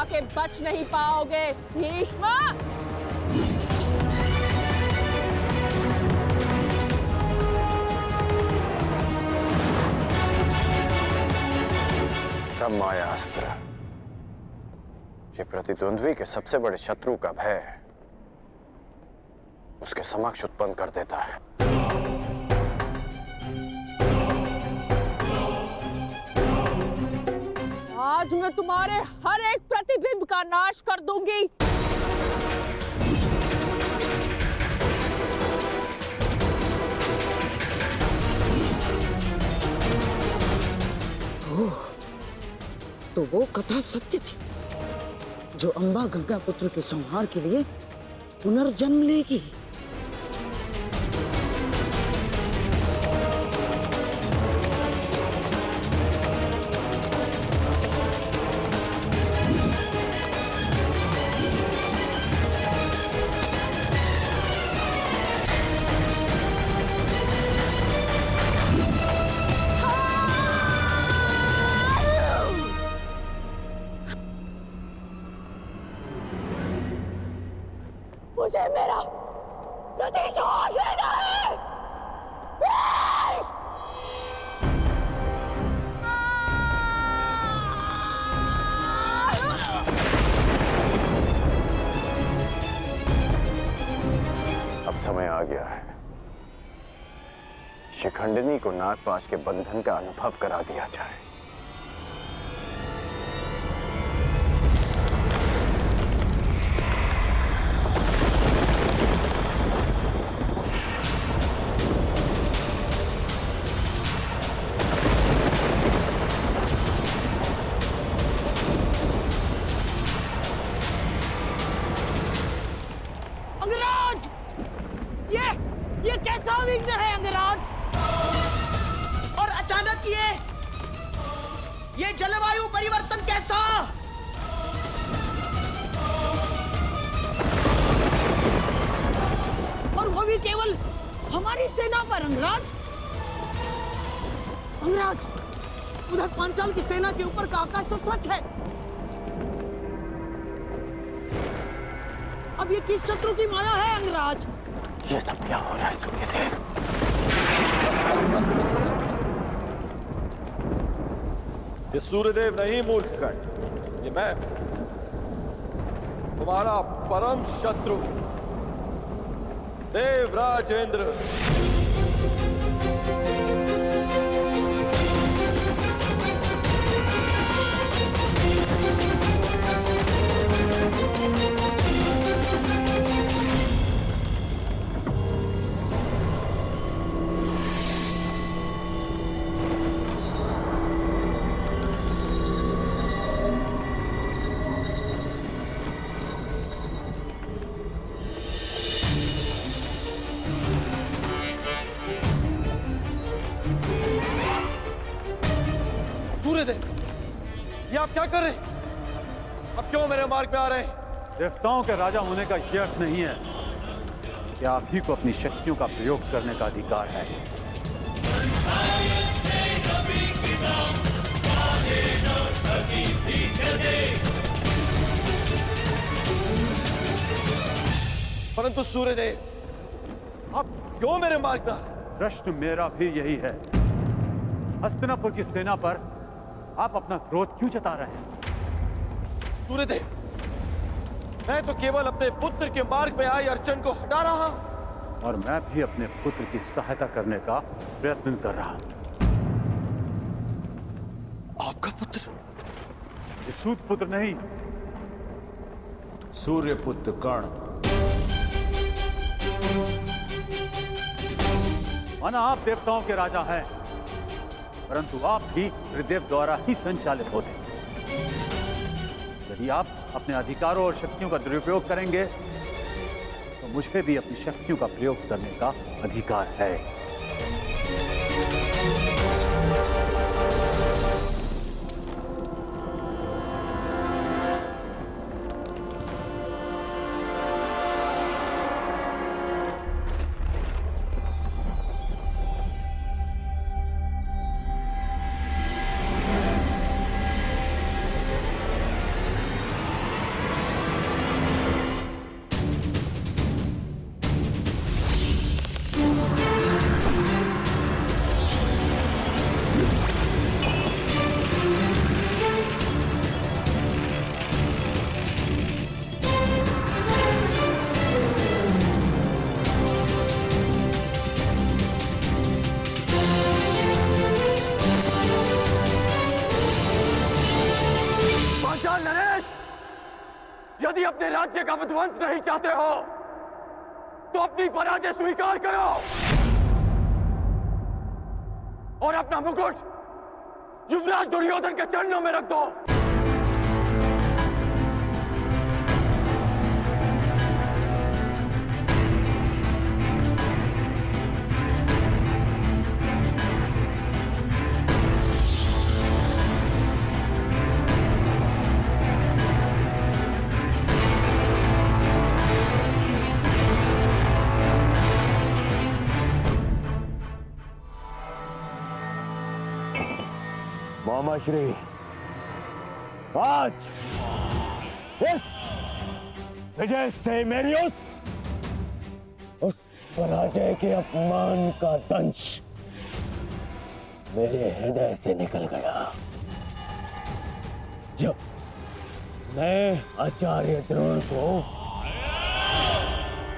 खा के बच नहीं पाओगे भीष्म। ब्रह्माया अस्त्र ये प्रतिद्वंद्वी के सबसे बड़े शत्रु का भय उसके समक्ष उत्पन्न कर देता है। आज मैं तुम्हारे हर एक प्रतिबिंब का नाश कर दूंगी। तो वो कथा सत्य थी जो अंबा गंगा पुत्र के संहार के लिए पुनर्जन्म लेगी। मुझे मेरा प्रतिशोध लेना है। अब समय आ गया है शिखंडिनी को नागपाश के बंधन का अनुभव करा दिया जाए। अंगराज, ये कैसा विघ्न है अंगराज? और अचानक ये जलवायु परिवर्तन कैसा? और वो भी केवल हमारी सेना पर अंगराज। अंगराज, उधर पांचाल की सेना के ऊपर का आकाश तो स्वच्छ है। अब ये किस शत्रु की माया है अंगराज? ये सब क्या हो रहा है सूर्यदेव? ये सूर्यदेव नहीं मूर्खकण, ये मैं तुम्हारा परम शत्रु देवराजेंद्र। सूर्यदेव, ये आप क्या कर रहे हैं? अब क्यों मेरे मार्ग में आ रहे हैं? देवताओं के राजा होने का यह अर्थ नहीं है कि आप ही को अपनी शक्तियों का प्रयोग करने का अधिकार है। परंतु सूर्यदेव, आप क्यों मेरे मार्ग में आ रहे हैं? प्रश्न मेरा भी यही है। हस्तिनापुर की सेना पर आप अपना क्रोध क्यों जता रहे हैं? सूर्यदेव, मैं तो केवल अपने पुत्र के मार्ग में आई अड़चन को हटा रहा हूं। और मैं भी अपने पुत्र की सहायता करने का प्रयत्न कर रहा हूं। आपका पुत्र? ये सूत पुत्र नहीं, सूर्यपुत्र कर्ण। माना आप देवताओं के राजा हैं, परंतु आप भी त्रिदेव द्वारा ही संचालित होते हैं। यदि आप अपने अधिकारों और शक्तियों का दुरुपयोग करेंगे तो मुझे भी अपनी शक्तियों का प्रयोग करने का अधिकार है। पांचाल नरेश, यदि अपने राज्य का विध्वंस नहीं चाहते हो तो अपनी पराजय स्वीकार करो और अपना मुकुट युवराज दुर्योधन के चरणों में रख दो। मामाश्री, आज इस विजय से मेरी उस पराजय के अपमान का दंश मेरे हृदय से निकल गया जब मैं आचार्य द्रोण को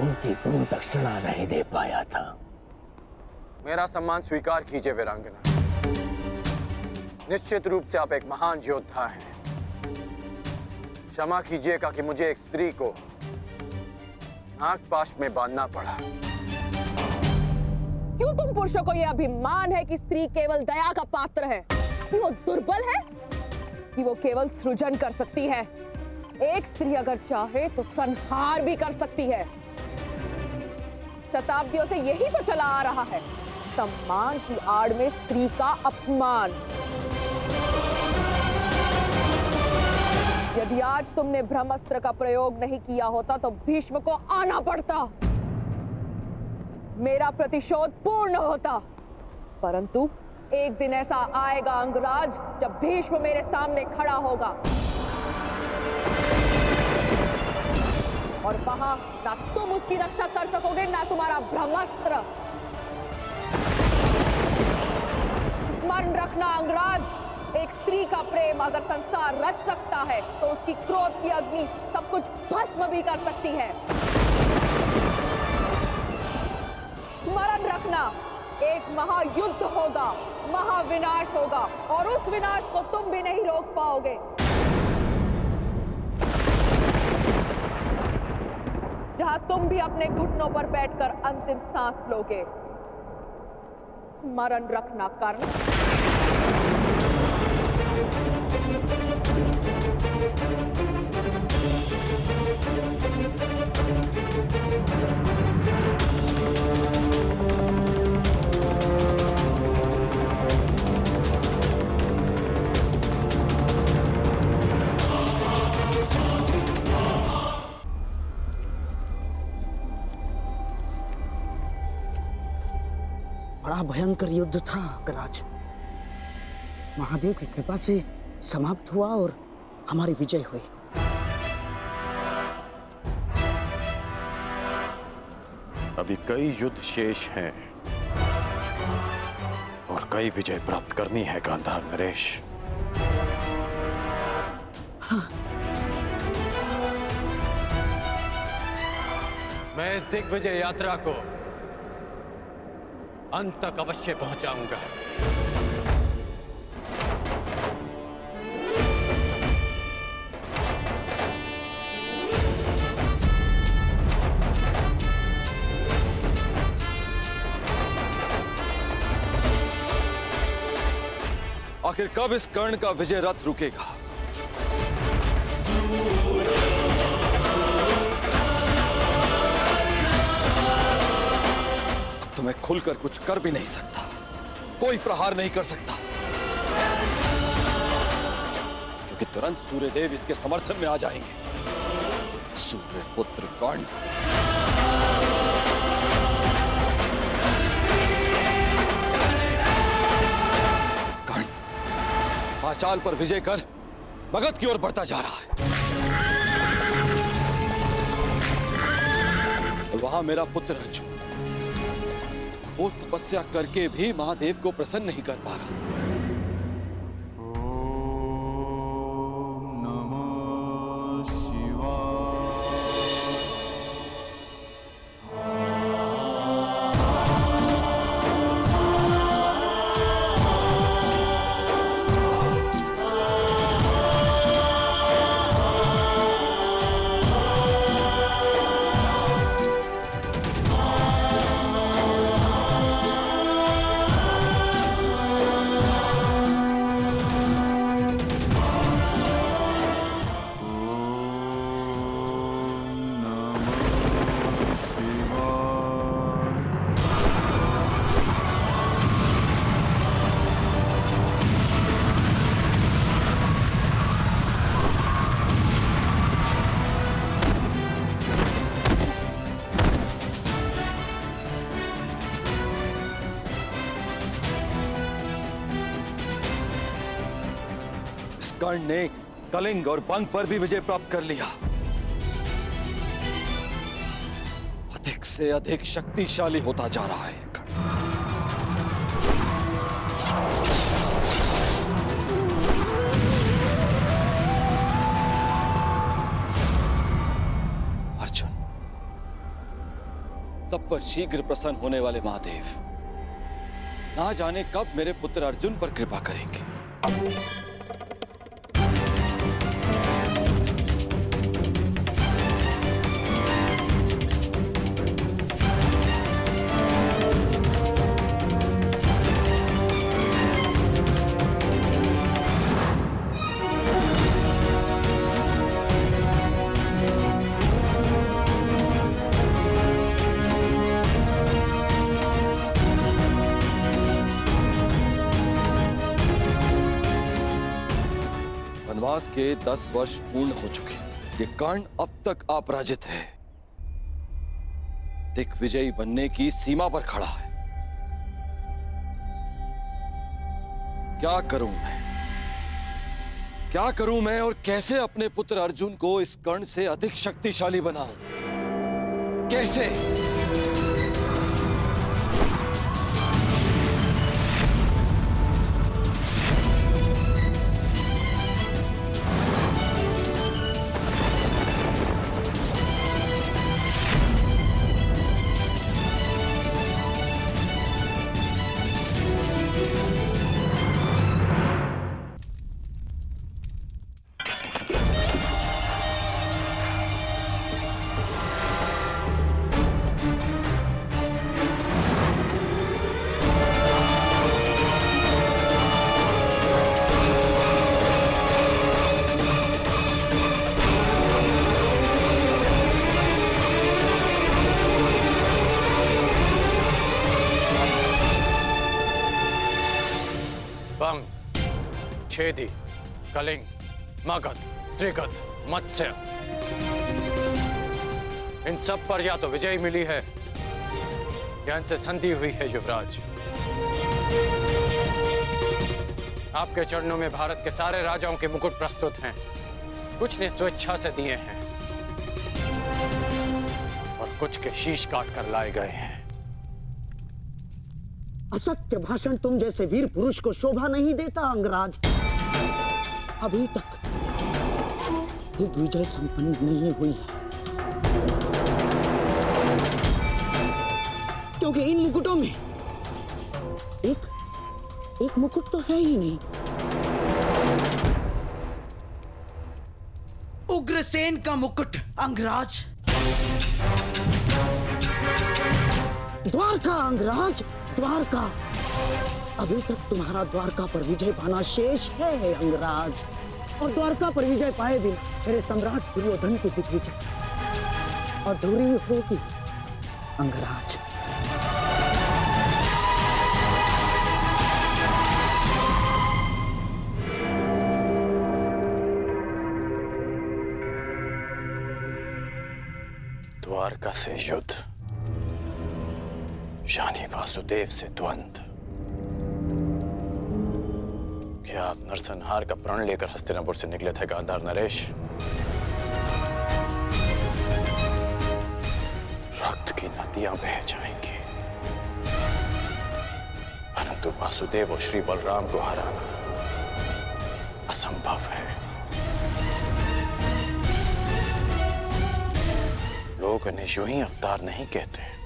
उनकी गुरु दक्षिणा नहीं दे पाया था। मेरा सम्मान स्वीकार कीजिए वीरांगना। निश्चित रूप से आप एक महान योद्धा हैं। क्षमा कीजिएगा कि मुझे एक स्त्री को नागपाश में बांधना पड़ा। क्यों तुम पुरुषों को यह अभिमान है कि स्त्री केवल दया का पात्र है? कि वो दुर्बल है? कि वो केवल सृजन कर सकती है? एक स्त्री अगर चाहे तो संहार भी कर सकती है। शताब्दियों से यही तो चला आ रहा है, सम्मान की आड़ में स्त्री का अपमान। यदि आज तुमने ब्रह्मास्त्र का प्रयोग नहीं किया होता तो भीष्म को आना पड़ता, मेरा प्रतिशोध पूर्ण होता। परंतु एक दिन ऐसा आएगा अंगराज जब भीष्म मेरे सामने खड़ा होगा और वहां ना तुम उसकी रक्षा कर सकोगे ना तुम्हारा ब्रह्मास्त्र। स्मरण रखना अंगराज, एक स्त्री का प्रेम अगर संसार रच सकता है तो उसकी क्रोध की अग्नि सब कुछ भस्म भी कर सकती है। स्मरण रखना, एक महायुद्ध होगा, महाविनाश होगा और उस विनाश को तुम भी नहीं रोक पाओगे। जहां तुम भी अपने घुटनों पर बैठकर अंतिम सांस लोगे। स्मरण रखना कर्ण। बड़ा भयंकर युद्ध था अंगराज। महादेव की कृपा से समाप्त हुआ और हमारी विजय हुई। अभी कई युद्ध शेष हैं और कई विजय प्राप्त करनी है गांधार नरेश। हाँ। मैं इस दिग्विजय यात्रा को अंत तक अवश्य पहुंचाऊंगा। आखिर कब इस कर्ण का विजय रथ रुकेगा? अब तो मैं खुलकर कुछ कर भी नहीं सकता, कोई प्रहार नहीं कर सकता, क्योंकि तुरंत सूर्यदेव इसके समर्थन में आ जाएंगे। सूर्यपुत्र कर्ण, पांचाल पर विजय कर मगध की ओर बढ़ता जा रहा है। वहां मेरा पुत्र अर्जुन घोर तपस्या करके भी महादेव को प्रसन्न नहीं कर पा रहा। कर्ण ने कलिंग और बंग पर भी विजय प्राप्त कर लिया। अधिक से अधिक शक्तिशाली होता जा रहा है कर्ण। अर्जुन, सब पर शीघ्र प्रसन्न होने वाले महादेव ना जाने कब मेरे पुत्र अर्जुन पर कृपा करेंगे। वनवास के 10 वर्ष पूर्ण हो चुके। ये कर्ण अब तक अपराजित है, दिग्विजयी बनने की सीमा पर खड़ा है। क्या करूं मैं और कैसे अपने पुत्र अर्जुन को इस कर्ण से अधिक शक्तिशाली बनाऊं? कैसे? बंग, छेदी, कलिंग, मगध, त्रिगद, मत्स्य, इन सब पर या तो विजय मिली है या इनसे संधि हुई है। युवराज, आपके चरणों में भारत के सारे राजाओं के मुकुट प्रस्तुत हैं। कुछ ने स्वेच्छा से दिए हैं और कुछ के शीश काट कर लाए गए हैं। असत्य भाषण तुम जैसे वीर पुरुष को शोभा नहीं देता अंगराज। अभी तक दिग्विजय संपन्न नहीं हुई है, क्योंकि इन मुकुटों में एक मुकुट तो है ही नहीं। उग्रसेन का मुकुट अंगराज। द्वारका अंगराज, द्वारका। अभी तक तुम्हारा द्वारका पर विजय पाना शेष है अंगराज, और द्वारका पर विजय पाए बिना मेरे सम्राट दुर्योधन की दिग्विजय अधूरी होगी अंगराज। द्वारका से युद्ध यानी वासुदेव से द्वंद्व। क्या आप नरसंहार का प्रण लेकर हस्तिनापुर से निकले थे गांधार नरेश? रक्त की नदियां बह जाएंगी, परंतु वासुदेव और श्री बलराम को हराना असंभव है। लोग इन्हें यूं ही अवतार नहीं कहते।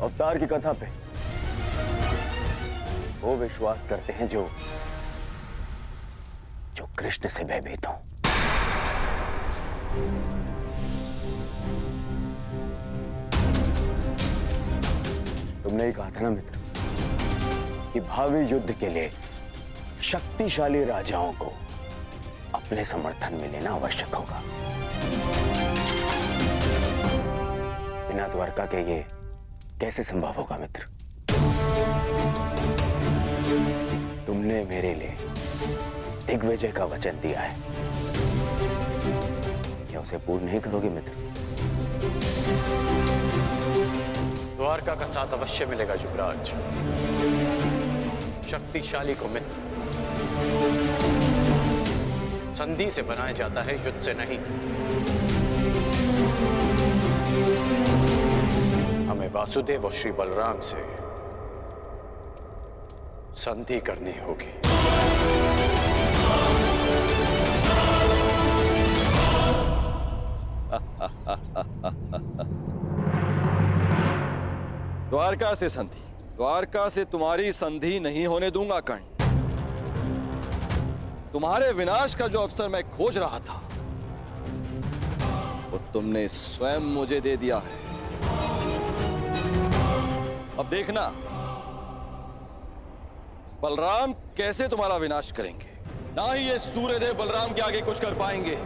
अवतार की कथा पे वो विश्वास करते हैं जो कृष्ण से भयभीत हो। तुमने ही कहा था ना मित्र कि भावी युद्ध के लिए शक्तिशाली राजाओं को अपने समर्थन में लेना आवश्यक होगा। बिना द्वारका के ये कैसे संभव होगा मित्र? तुमने मेरे लिए दिग्विजय का वचन दिया है, क्या उसे पूर्ण नहीं करोगे मित्र? द्वारका का साथ अवश्य मिलेगा युवराज। शक्तिशाली को मित्र संधि से बनाया जाता है, युद्ध से नहीं। हमें वासुदेव और श्री बलराम से संधि करनी होगी। द्वारका से संधि, द्वारका से तुम्हारी संधि नहीं होने दूंगा कर्ण। तुम्हारे विनाश का जो अवसर मैं खोज रहा था वो तुमने स्वयं मुझे दे दिया है। अब देखना बलराम कैसे तुम्हारा विनाश करेंगे। ना ही ये सूर्यदेव बलराम के आगे कुछ कर पाएंगे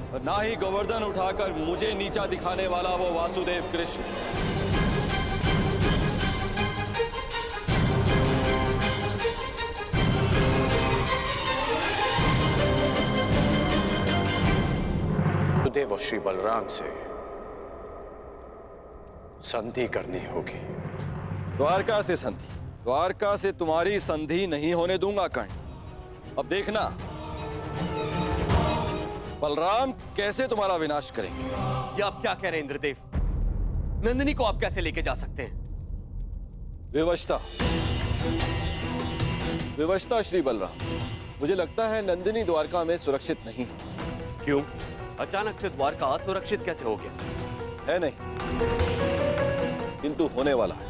और ना ही गोवर्धन उठाकर मुझे नीचा दिखाने वाला वो वासुदेव कृष्ण। वासुदेव और श्री बलराम से संधि करनी होगी। द्वारका से संधि, द्वारका से तुम्हारी संधि नहीं होने दूंगा कर्ण। अब देखना बलराम कैसे तुम्हारा विनाश करेंगे। ये आप क्या कह रहे हैं इंद्रदेव? नंदिनी को आप कैसे लेके जा सकते हैं? विवशता, विवशता श्री बलराम। मुझे लगता है नंदिनी द्वारका में सुरक्षित नहीं है। क्यों? अचानक से द्वारका असुरक्षित कैसे हो गया? है नहीं, किंतु होने वाला है।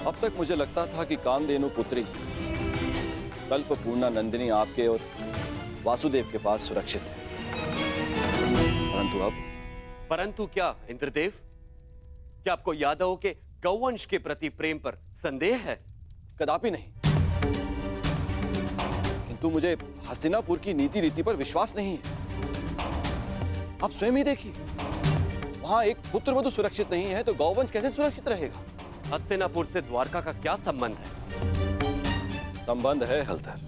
अब तक मुझे लगता था कि कामधेनु पुत्री कल्पपूर्णा नंदिनी आपके और वासुदेव के पास सुरक्षित है, परंतु अब। परंतु क्या इंद्रदेव? क्या आपको यादवों के गौवंश के प्रति प्रेम पर संदेह है? कदापि नहीं, किंतु मुझे हस्तिनापुर की नीति रीति पर विश्वास नहीं है। आप स्वयं ही देखिए, वहां एक पुत्रवधू सुरक्षित नहीं है तो गौवंश कैसे सुरक्षित रहेगा? हस्तिनापुर से द्वारका का क्या संबंध है? संबंध है हलधर।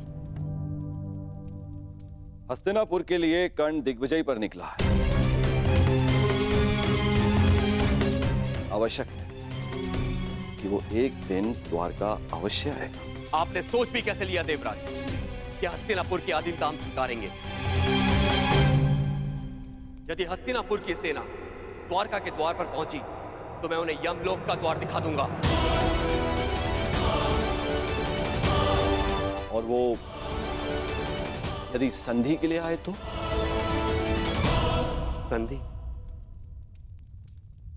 हस्तिनापुर के लिए कर्ण दिग्विजय पर निकला है। आवश्यक है कि वो एक दिन द्वारका अवश्य आएगा। आपने सोच भी कैसे लिया देवराज कि हस्तिनापुर की अधीनता हम स्वीकारेंगे? यदि हस्तिनापुर की सेना द्वारका के द्वार पर पहुंची तो मैं उन्हें यमलोक का द्वार दिखा दूंगा। और वो यदि संधि के लिए आए तो? संधि?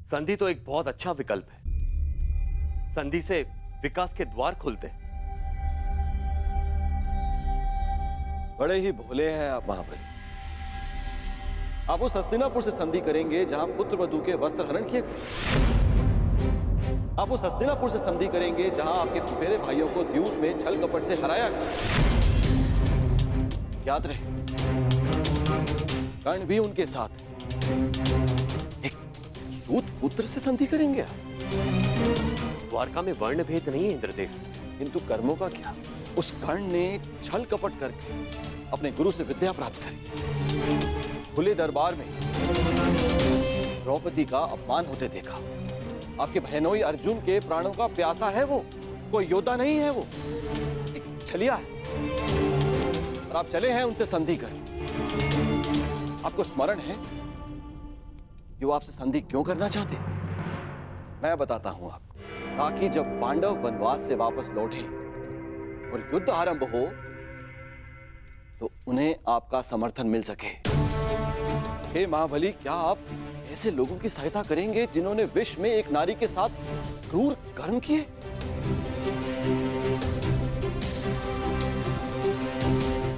संधि तो एक बहुत अच्छा विकल्प है। संधि से विकास के द्वार खुलते हैं। बड़े ही भोले हैं आप महाबली। आप उस हस्तिनापुर से संधि करेंगे जहां पुत्रवधू के वस्त्र हरण किए गए। आप उस हस्तिनापुर से संधि करेंगे जहां आपके फुफेरे भाइयों को द्यूत में छल कपट से हराया गया। याद रहे, कर्ण भी उनके साथ है। एक सूत पुत्र से संधि करेंगे आप। द्वारका में वर्ण भेद नहीं है इंद्रदेव। किंतु कर्मों का क्या? उस कर्ण ने छल कपट करके अपने गुरु से विद्या प्राप्त करी। खुले दरबार में द्रौपदी का अपमान होते देखा। आपके बहनोई अर्जुन के प्राणों का प्यासा है वो, कोई योद्धा नहीं है वो, एक छलिया है। और आप चले हैं उनसे संधि कर। आपको स्मरण है कि वो आपसे संधि क्यों करना चाहते? मैं बताता हूं आपको, ताकि जब पांडव वनवास से वापस लौटे और युद्ध आरंभ हो तो उन्हें आपका समर्थन मिल सके। हे महाबली, क्या आप ऐसे लोगों की सहायता करेंगे जिन्होंने विश्व में एक नारी के साथ क्रूर कर्म किए?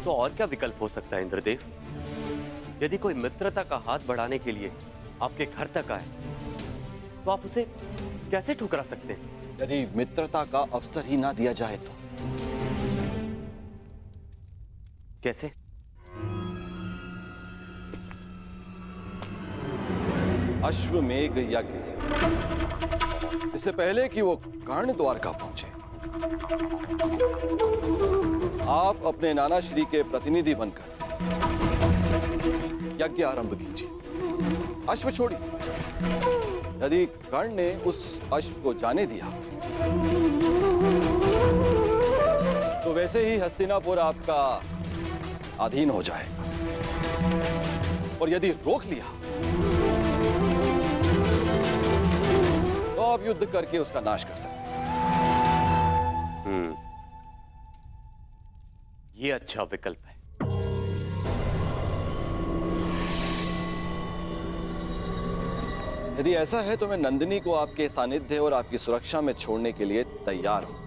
तो और क्या विकल्प हो सकता है इंद्रदेव? यदि कोई मित्रता का हाथ बढ़ाने के लिए आपके घर तक आए तो आप उसे कैसे ठुकरा सकते हैं? यदि मित्रता का अवसर ही ना दिया जाए तो? कैसे? अश्वमेघ यज्ञ से। इससे पहले कि वो कर्ण द्वारका पहुंचे, आप अपने नाना श्री के प्रतिनिधि बनकर यज्ञ आरंभ कीजिए। अश्व छोड़िए। यदि कर्ण ने उस अश्व को जाने दिया तो वैसे ही हस्तिनापुर आपका अधीन हो जाए, और यदि रोक लिया तो आप युद्ध करके उसका नाश कर सकते हैं। ये अच्छा विकल्प है। यदि ऐसा है तो मैं नंदिनी को आपके सानिध्य और आपकी सुरक्षा में छोड़ने के लिए तैयार हूं।